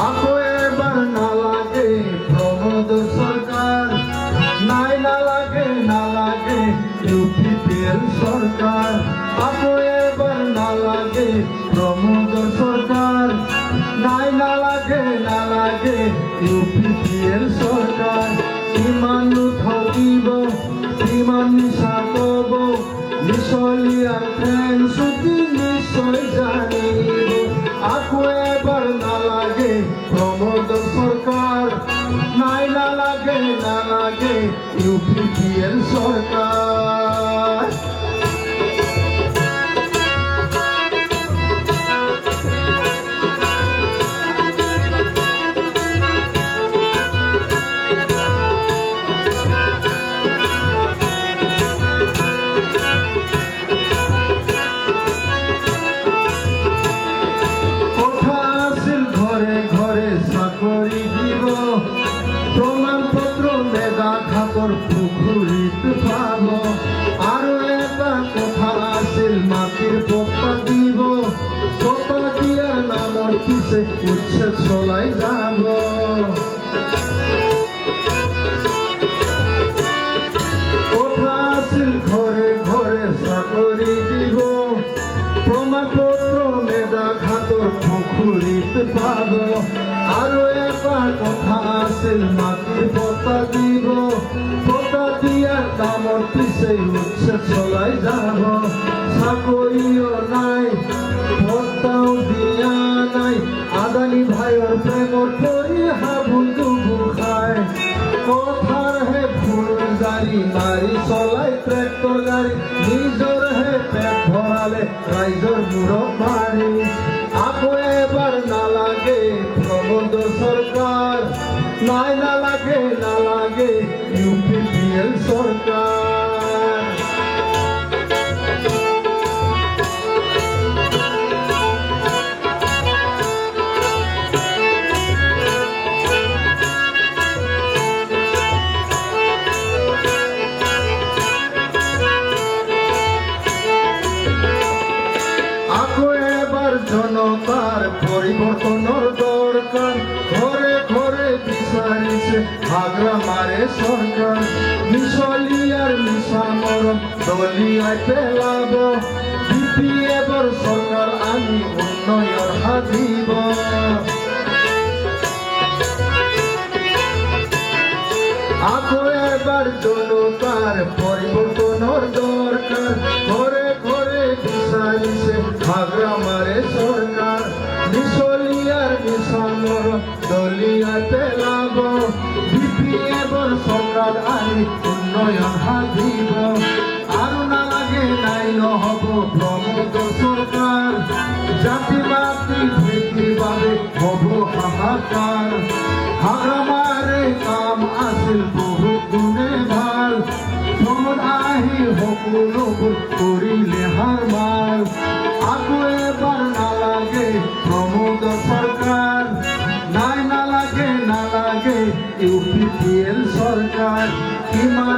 আকৌ এবাৰ নালাগে প্ৰমোদ সরকার, নাই নালাগে ইউপিপিএল সরকার। আকৌ এবাৰ নালাগে প্রমোদ সরকার, নাই নালাগে ইউপিপিএল সরকার। কিমান ঠগিব, কিমান মিছা কব, মিছলীয়াৰ প্ৰেম চুটি নিশ্চয় জানিব। আকৌ এবাৰ নালাগে প্রমোদ সরকার, নাই নালাগে ইউপিপিএল সরকার। প্রমাণপত্র মেধা খাতর পুখুৰীত পাব। আৰু এটা কথা আছিল মাটিৰ পট্টা দিব, পট্টা দিয়াৰ নামৰ পিছে উচ্ছেদ চলাই যাব। কথা আছিল ঘৰে ঘৰে চাকৰি দিব, প্রমাণপত্র মেধা খাতর পুখুৰীত পাব। আৰু এটা কথা আছিল মাটিৰ পট্টা দিব, পট্টা দিয়াৰ নামৰ পিছে উচ্ছেদ চলাই যাব। চাকৰিও নাই, পট্টাও দিয়া নাই, আদানী ভাইৰ প্ৰেমত পৰি হাবুল দুবুল খায়। কথাৰ হে ফুল জাৰি মাৰি চলাই ট্ৰেক্টৰ গাড়ী, নিজৰ হে পেট ভৰালে ৰাইজৰ মূৰত মাৰি। আকৌ এবাৰ নালাগে প্রমোদ সরকার, নাই নালাগে ইউপিপিএল সরকার। আকৌ এবাৰ জনতাৰ পরিবর্তনের দরকার, ঘরে ঘরে বিচারিছে হাগরা মারে সরকার। মিছলীয়াৰ মিছা মৰম দলিয়াই পেলাব, বিপিএফৰ সরকার আনি উন্নয়ন সাধিব। আকৌ এবাৰ জনতাৰ পরিবর্তনের দরকার, ঘরে ঘরে বিচারিছে হাগরা মারে সরকার। মিছলীয়াৰ মিছা মৰম দলিয়াই পেলাব, বিপিএফৰ সরকার আনি উন্নয়ন সাধিব। আৰু নালাগে নাই নহব প্রমোদ সরকার, জাতি মাতি ভৃতিৰ বাবে হব হাহাকাৰ। হাগ্ৰামাৰে কাম আছিল বহুত গুণে ভাল, প্ৰমোদ আহি সকলোবোৰ কৰিলে হাৰ মাল। আকৌ এবাৰ নালাগে প্রমোদ সরকার, নাই নালাগে ইউপিপিএল সরকার। কিমান